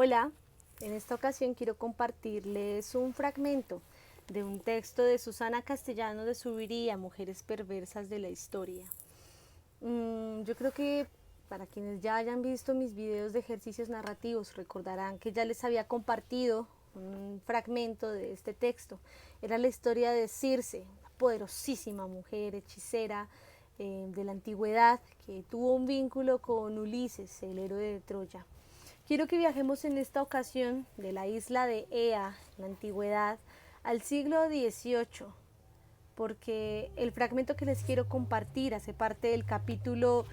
Hola, en esta ocasión quiero compartirles un fragmento de un texto de Susana Castellano de Zuviría, Mujeres perversas de la historia. Yo creo que para quienes ya hayan visto mis videos de ejercicios narrativos recordarán que ya les había compartido un fragmento de este texto. Era la historia de Circe, una poderosísima mujer hechicera de la antigüedad que tuvo un vínculo con Ulises, el héroe de Troya. Quiero que viajemos en esta ocasión de la isla de Ea, en la antigüedad, al siglo XVIII, porque el fragmento que les quiero compartir hace parte del capítulo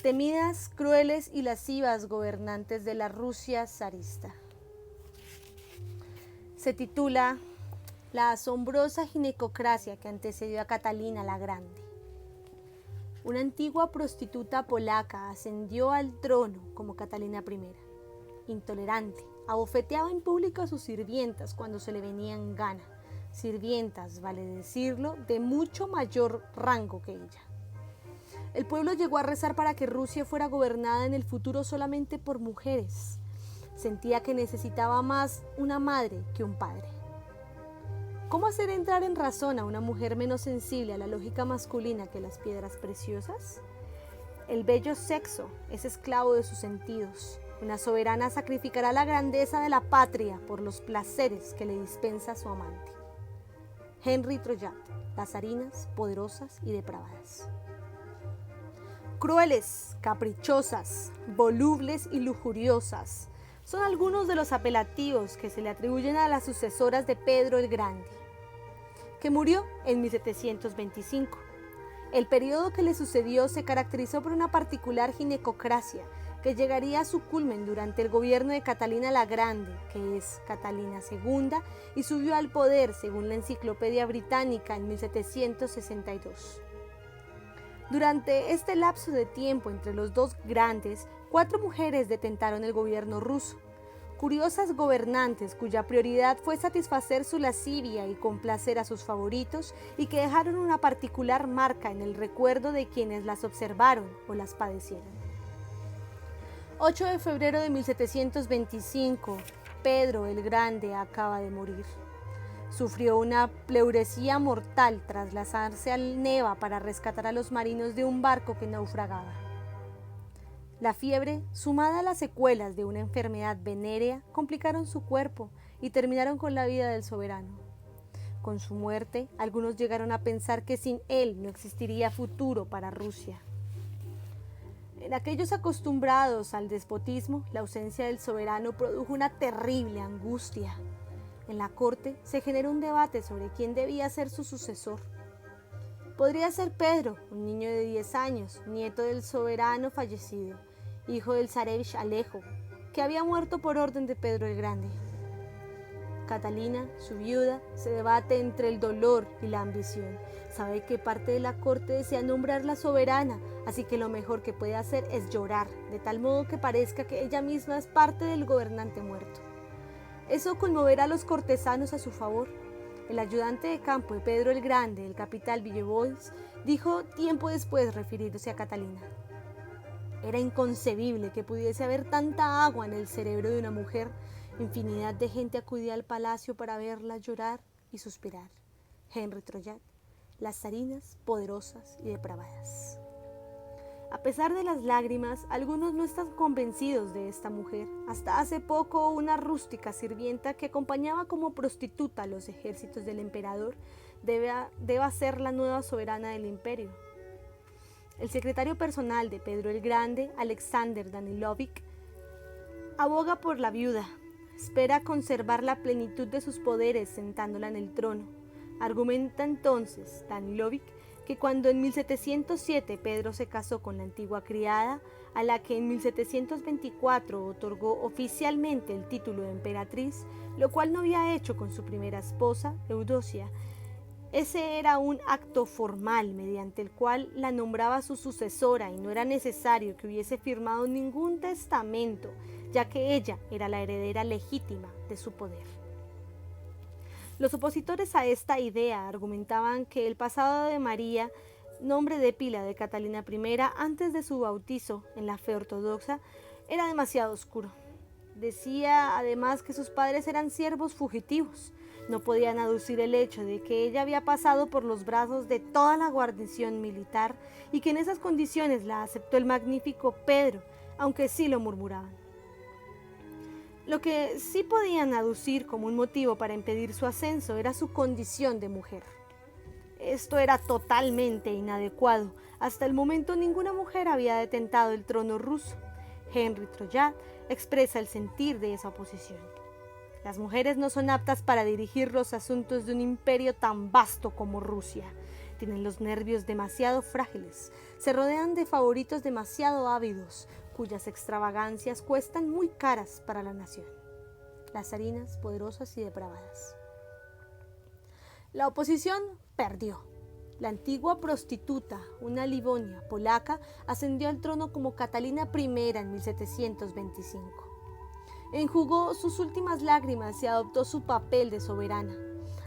Temidas, crueles y lascivas gobernantes de la Rusia zarista. Se titula La asombrosa ginecocracia que antecedió a Catalina la Grande. Una antigua prostituta polaca ascendió al trono como Catalina I. Intolerante, abofeteaba en público a sus sirvientas cuando se le venía en gana. Sirvientas, vale decirlo, de mucho mayor rango que ella. El pueblo llegó a rezar para que Rusia fuera gobernada en el futuro solamente por mujeres. Sentía que necesitaba más una madre que un padre. ¿Cómo hacer entrar en razón a una mujer menos sensible a la lógica masculina que las piedras preciosas? El bello sexo es esclavo de sus sentidos. Una soberana sacrificará la grandeza de la patria por los placeres que le dispensa su amante. Henry Troyat, las zarinas poderosas y depravadas. Crueles, caprichosas, volubles y lujuriosas son algunos de los apelativos que se le atribuyen a las sucesoras de Pedro el Grande, que murió en 1725. El periodo que le sucedió se caracterizó por una particular ginecocracia que llegaría a su culmen durante el gobierno de Catalina la Grande, que es Catalina II, y subió al poder, según la Enciclopedia Británica, en 1762. Durante este lapso de tiempo entre los dos grandes, 4 mujeres detentaron el gobierno ruso. Curiosas gobernantes cuya prioridad fue satisfacer su lascivia y complacer a sus favoritos y que dejaron una particular marca en el recuerdo de quienes las observaron o las padecieron. 8 de febrero de 1725, Pedro el Grande acaba de morir. Sufrió una pleuresía mortal tras lanzarse al Neva para rescatar a los marinos de un barco que naufragaba. La fiebre, sumada a las secuelas de una enfermedad venérea, complicaron su cuerpo y terminaron con la vida del soberano. Con su muerte, algunos llegaron a pensar que sin él no existiría futuro para Rusia. En aquellos acostumbrados al despotismo, la ausencia del soberano produjo una terrible angustia. En la corte se generó un debate sobre quién debía ser su sucesor. Podría ser Pedro, un niño de 10 años, nieto del soberano fallecido, hijo del zarevich Alejo, que había muerto por orden de Pedro el Grande. Catalina, su viuda, se debate entre el dolor y la ambición. Sabe que parte de la corte desea nombrarla soberana, así que lo mejor que puede hacer es llorar, de tal modo que parezca que ella misma es parte del gobernante muerto. Eso conmoverá a los cortesanos a su favor. El ayudante de campo de Pedro el Grande, el capitán Villebois, dijo tiempo después refiriéndose a Catalina: era inconcebible que pudiese haber tanta agua en el cerebro de una mujer. Infinidad de gente acudía al palacio para verla llorar y suspirar. Henry Troyat, las zarinas poderosas y depravadas. A pesar de las lágrimas, algunos no están convencidos de esta mujer. Hasta hace poco, una rústica sirvienta que acompañaba como prostituta a los ejércitos del emperador deba ser la nueva soberana del imperio. El secretario personal de Pedro el Grande, Alexander Danilovic, aboga por la viuda. Espera conservar la plenitud de sus poderes sentándola en el trono. Argumenta entonces Danilovic que cuando en 1707 Pedro se casó con la antigua criada, a la que en 1724 otorgó oficialmente el título de emperatriz, lo cual no había hecho con su primera esposa, Eudocia, ese era un acto formal mediante el cual la nombraba su sucesora y no era necesario que hubiese firmado ningún testamento, ya que ella era la heredera legítima de su poder. Los opositores a esta idea argumentaban que el pasado de María, nombre de pila de Catalina I, antes de su bautizo en la fe ortodoxa, era demasiado oscuro. Decía además que sus padres eran siervos fugitivos. No podían aducir el hecho de que ella había pasado por los brazos de toda la guarnición militar y que en esas condiciones la aceptó el magnífico Pedro, aunque sí lo murmuraban. Lo que sí podían aducir como un motivo para impedir su ascenso era su condición de mujer. Esto era totalmente inadecuado. Hasta el momento ninguna mujer había detentado el trono ruso. Henry Troyat expresa el sentir de esa oposición. Las mujeres no son aptas para dirigir los asuntos de un imperio tan vasto como Rusia. Tienen los nervios demasiado frágiles, se rodean de favoritos demasiado ávidos, cuyas extravagancias cuestan muy caras para la nación. Las zarinas poderosas y depravadas. La oposición perdió. La antigua prostituta, una Livonia polaca, ascendió al trono como Catalina I en 1725. Enjugó sus últimas lágrimas y adoptó su papel de soberana.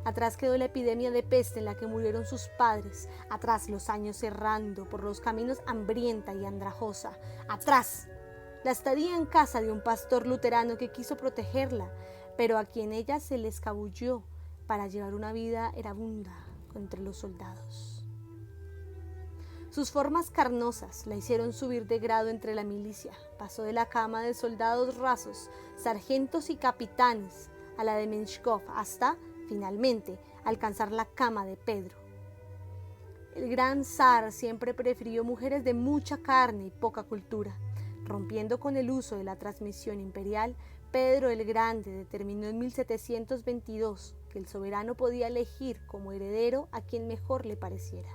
Atrás quedó la epidemia de peste en la que murieron sus padres, atrás los años errando por los caminos hambrienta y andrajosa, atrás la estadía en casa de un pastor luterano que quiso protegerla, pero a quien ella se le escabulló para llevar una vida erabunda entre los soldados. Sus formas carnosas la hicieron subir de grado entre la milicia. Pasó de la cama de soldados rasos, sargentos y capitanes a la de Menshkov hasta, finalmente, alcanzar la cama de Pedro. El gran zar siempre prefirió mujeres de mucha carne y poca cultura. Rompiendo con el uso de la transmisión imperial, Pedro el Grande determinó en 1722 que el soberano podía elegir como heredero a quien mejor le pareciera.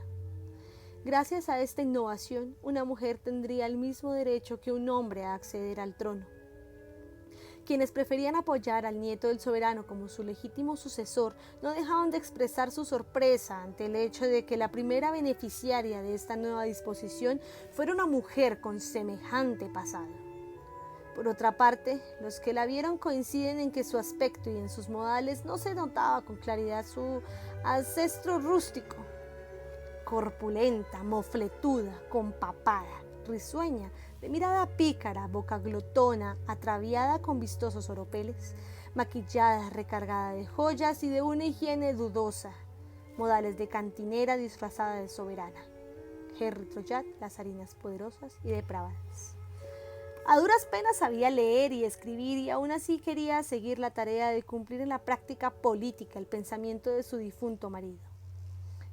Gracias a esta innovación, una mujer tendría el mismo derecho que un hombre a acceder al trono. Quienes preferían apoyar al nieto del soberano como su legítimo sucesor no dejaban de expresar su sorpresa ante el hecho de que la primera beneficiaria de esta nueva disposición fuera una mujer con semejante pasado. Por otra parte, los que la vieron coinciden en que su aspecto y en sus modales no se notaba con claridad su ancestro rústico. Corpulenta, mofletuda, compapada, risueña, de mirada pícara, boca glotona, atraviada con vistosos oropeles, maquillada, recargada de joyas y de una higiene dudosa, modales de cantinera disfrazada de soberana. Henry Troyat, las zarinas poderosas y depravadas. A duras penas sabía leer y escribir y aún así quería seguir la tarea de cumplir en la práctica política el pensamiento de su difunto marido.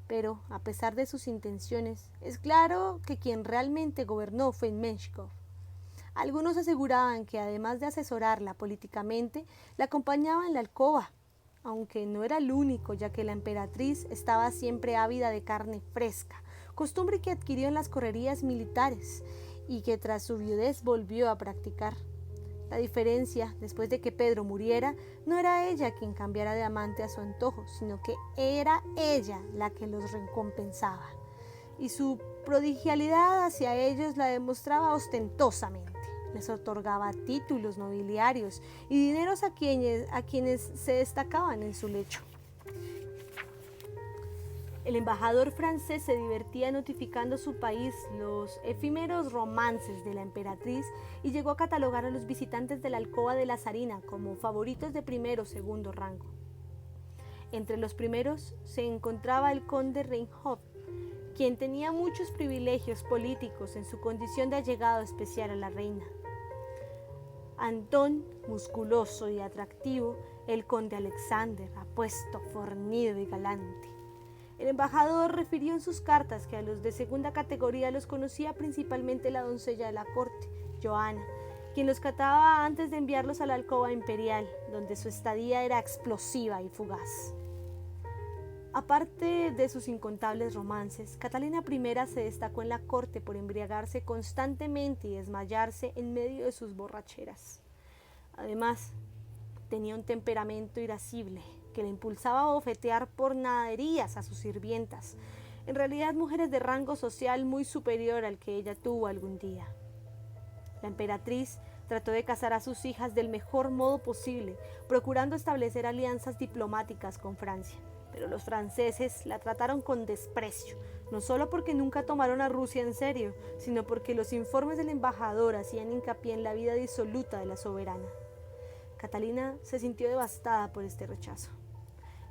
Pero, a pesar de sus intenciones, es claro que quien realmente gobernó fue Menshkov. Algunos aseguraban que además de asesorarla políticamente, la acompañaba en la alcoba, aunque no era el único, ya que la emperatriz estaba siempre ávida de carne fresca, costumbre que adquirió en las correrías militares y que tras su viudez volvió a practicar. La diferencia, después de que Pedro muriera, no era ella quien cambiara de amante a su antojo, sino que era ella la que los recompensaba. Y su prodigalidad hacia ellos la demostraba ostentosamente. Les otorgaba títulos nobiliarios y dineros a quienes se destacaban en su lecho. El embajador francés se divertía notificando a su país los efímeros romances de la emperatriz y llegó a catalogar a los visitantes de la alcoba de la zarina como favoritos de primero o segundo rango. Entre los primeros se encontraba el conde Reinhoff, quien tenía muchos privilegios políticos en su condición de allegado especial a la reina. Antón, musculoso y atractivo, el conde Alexander, apuesto, fornido y galante. El embajador refirió en sus cartas que a los de segunda categoría los conocía principalmente la doncella de la corte, Johanna, quien los cataba antes de enviarlos a la alcoba imperial, donde su estadía era explosiva y fugaz. Aparte de sus incontables romances, Catalina I se destacó en la corte por embriagarse constantemente y desmayarse en medio de sus borracheras. Además, tenía un temperamento irascible que le impulsaba a bofetear por naderías a sus sirvientas, en realidad mujeres de rango social muy superior al que ella tuvo algún día. La emperatriz trató de casar a sus hijas del mejor modo posible, procurando establecer alianzas diplomáticas con Francia, pero los franceses la trataron con desprecio, no solo porque nunca tomaron a Rusia en serio, sino porque los informes del embajador hacían hincapié en la vida disoluta de la soberana. Catalina se sintió devastada por este rechazo.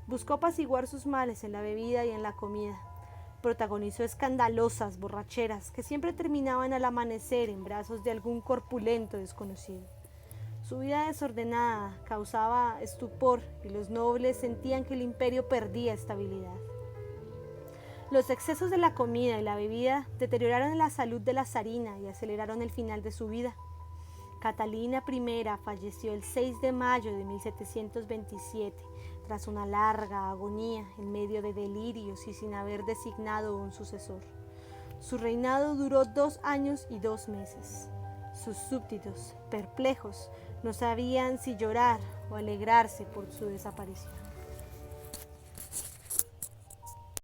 Buscó apaciguar sus males en la bebida y en la comida. Protagonizó escandalosas borracheras que siempre terminaban al amanecer en brazos de algún corpulento desconocido. Su vida desordenada causaba estupor y los nobles sentían que el imperio perdía estabilidad. Los excesos de la comida y la bebida deterioraron la salud de la zarina y aceleraron el final de su vida. Catalina I falleció el 6 de mayo de 1727, tras una larga agonía en medio de delirios y sin haber designado un sucesor. Su reinado duró 2 años y 2 meses. Sus súbditos, perplejos, no sabían si llorar o alegrarse por su desaparición.